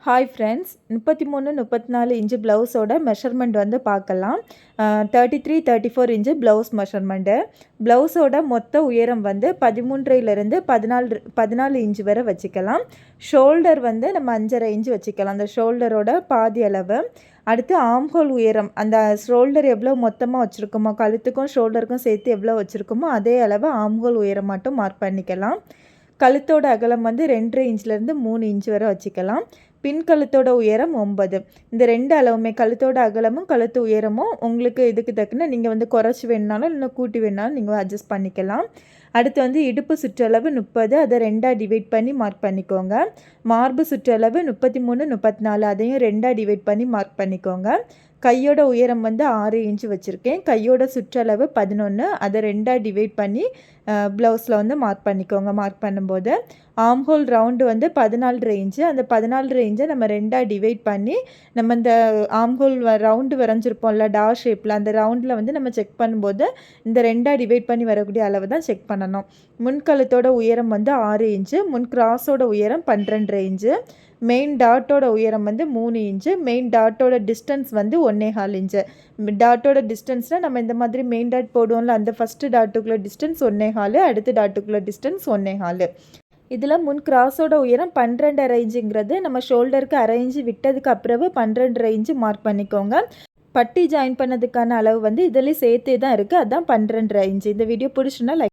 Hi friends, 33 34 inch ப்ளவுஸோட measurement வந்து பார்க்கலாம். 33 34 இன்ச்சு ப்ளவுஸ் மெஷர்மெண்ட்டு. ப்ளவுஸோட மொத்த உயரம் வந்து 13லேருந்து 14 இன்ச்சு வரை வச்சுக்கலாம். ஷோல்டர் வந்து நம்ம 5.5 இன்ச்சு வச்சுக்கலாம். அந்த ஷோல்டரோட பாதி அளவு. அடுத்து ஆம்ஹோல் உயரம், அந்த ஷோல்டர் எவ்வளோ மொத்தமாக வச்சுருக்கோமோ, கழுத்துக்கும் ஷோல்டருக்கும் சேர்த்து எவ்வளோ வச்சுருக்கோமோ அதே அளவு ஆம்ஹோல் உயரம் மட்டும் மார்க் பண்ணிக்கலாம். கழுத்தோட அகலம் வந்து 2.5 இன்ச்லேருந்து 3 இன்ச் வரை வச்சுக்கலாம். பின் கழுத்தோட உயரம் 9. இந்த 2 அளவுமே கழுத்தோட அகலமும் கழுத்து உயரமும் உங்களுக்கு இதுக்கு தக்கன நீங்கள் வந்து குறைச்சி வேணுனாலும் இல்லை கூட்டி வேணுனாலும் நீங்கள் அட்ஜஸ்ட் பண்ணிக்கலாம். அடுத்து வந்து இடுப்பு சுற்றளவு 30, அதை 2ஆக டிவைட் பண்ணி மார்க் பண்ணிக்கோங்க. மார்பு சுற்றளவு 33 34, அதையும் 2ஆக டிவைட் பண்ணி மார்க் பண்ணிக்கோங்க. கையோட உயரம் வந்து 6 இன்ச்சு வச்சுருக்கேன். கையோட சுற்றளவு 11, அதை 2ஆக டிவைட் பண்ணி ப்ளவுஸில் வந்து மார்க் பண்ணிக்கோங்க. மார்க் பண்ணும்போது ஆம்ஹோல் ரவுண்டு வந்து 14.5 இன்ச்சு. அந்த 14.5 இன்ச்சை நம்ம 2ஆக டிவைட் பண்ணி நம்ம இந்த ஆம்ஹோல் ரவுண்டு வரைஞ்சிருப்போம்ல டாட் ஷேப்பில், அந்த ரவுண்டில் வந்து நம்ம செக் பண்ணும்போது இந்த 2ஆக டிவைட் பண்ணி வரக்கூடிய அளவு தான் செக் பண்ணணும். முன்கழுத்தோட உயரம் வந்து 6 இன்ச்சு. முன் கிராஸோட உயரம் 12.5 இன்ச்சு. மெயின் டாட்டோட உயரம் வந்து 3 இன்ச்சு. மெயின் டாட்டோட டிஸ்டன்ஸ் வந்து 1.25 இன்ச்சு. டாட்டோட டிஸ்டன்ஸ்னால் நம்ம இந்த மாதிரி மெயின் டாட் போடுவோம்ல, அந்த ஃபஸ்ட்டு டாட்டுக்குள்ளே டிஸ்டன்ஸ் 1.25, அடுத்த டாட்டுக்குள்ளே டிஸ்டன்ஸ் 1.25. இதில் முன் கிராஸோட உயரம் 12.5 இன்ச்சுங்கிறது நம்ம ஷோல்டருக்கு 1/2 இன்ச்சு விட்டதுக்கு அப்புறவு 12.5 இன்ச்சு மார்க் பண்ணிக்கோங்க. பட்டி ஜாயின் பண்ணதுக்கான அளவு வந்து இதில் சேர்த்தே தான் இருக்குது, அதுதான் 12.5 இன்ச்சு. இந்த வீடியோ பிடிச்சுன்னா லைக்